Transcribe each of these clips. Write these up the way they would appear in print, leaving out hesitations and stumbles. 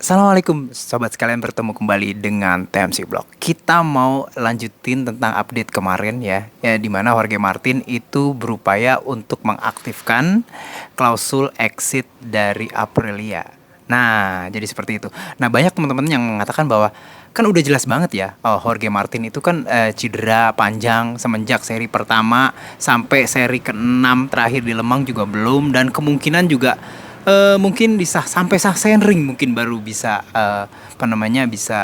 Assalamualaikum sobat sekalian, bertemu kembali dengan TMC Blog. Kita mau lanjutin tentang update kemarin ya di mana Jorge Martin itu berupaya untuk mengaktifkan klausul exit dari Aprilia. Nah, jadi seperti itu. Nah, banyak teman-teman yang mengatakan bahwa kan udah jelas banget ya, Jorge Martin itu kan cedera panjang semenjak seri pertama sampai seri ke-6 terakhir di Lemang juga belum, dan kemungkinan juga mungkin sampai Sachsenring mungkin baru bisa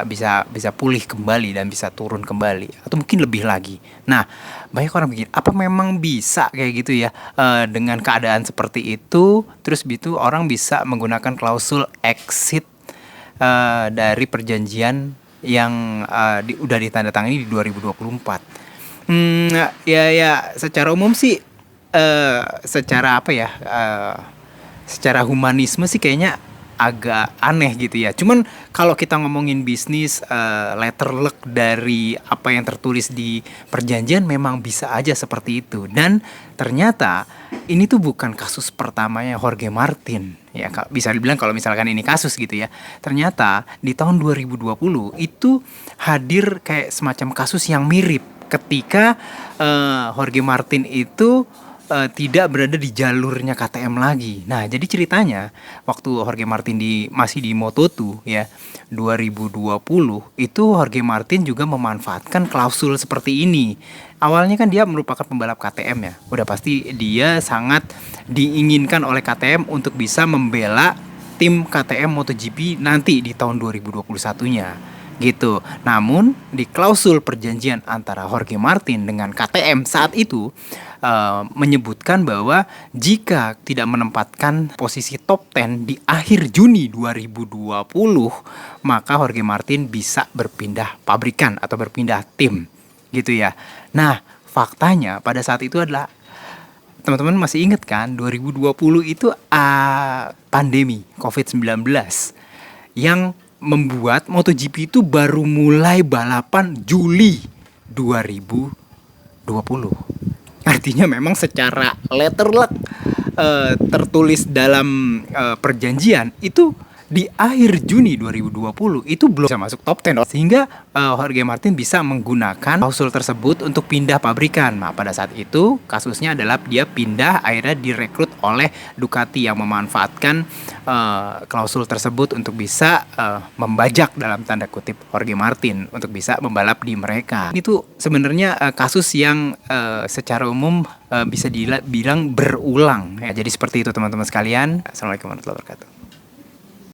bisa pulih kembali dan bisa turun kembali, atau mungkin lebih lagi. Nah, banyak orang bikin apa memang bisa kayak gitu ya, dengan keadaan seperti itu terus gitu orang bisa menggunakan klausul exit dari perjanjian yang udah ditandatangani di 2024. Ya, secara umum sih, secara apa ya, secara humanisme sih kayaknya agak aneh gitu ya. Cuman kalau kita ngomongin bisnis, letter luck dari apa yang tertulis di perjanjian memang bisa aja seperti itu. Dan ternyata ini tuh bukan kasus pertamanya Jorge Martin. Ya, bisa dibilang kalau misalkan ini kasus gitu ya. Ternyata di tahun 2020 itu hadir kayak semacam kasus yang mirip ketika Jorge Martin itu tidak berada di jalurnya KTM lagi. Nah, jadi ceritanya waktu Jorge Martin masih di Moto2 ya, 2020 itu Jorge Martin juga memanfaatkan klausul seperti ini. Awalnya kan dia merupakan pembalap KTM ya. Udah pasti dia sangat diinginkan oleh KTM untuk bisa membela tim KTM MotoGP nanti di tahun 2021-nya gitu. Namun di klausul perjanjian antara Jorge Martin dengan KTM saat itu menyebutkan bahwa jika tidak menempatkan posisi top 10 di akhir Juni 2020, maka Jorge Martin bisa berpindah pabrikan atau berpindah tim gitu ya. Nah, faktanya pada saat itu adalah, teman-teman masih ingat kan, 2020 itu pandemi COVID-19 yang membuat MotoGP itu baru mulai balapan Juli 2020. Artinya memang secara letter luck, tertulis dalam perjanjian itu di akhir Juni 2020 itu belum bisa masuk top 10, sehingga Jorge Martin bisa menggunakan klausul tersebut untuk pindah pabrikan. Nah, pada saat itu kasusnya adalah dia pindah, akhirnya direkrut oleh Ducati yang memanfaatkan klausul tersebut untuk bisa membajak dalam tanda kutip Jorge Martin untuk bisa membalap di mereka. Itu sebenarnya kasus yang secara umum bisa dibilang berulang ya. Jadi seperti itu teman-teman sekalian. Assalamualaikum warahmatullahi wabarakatuh.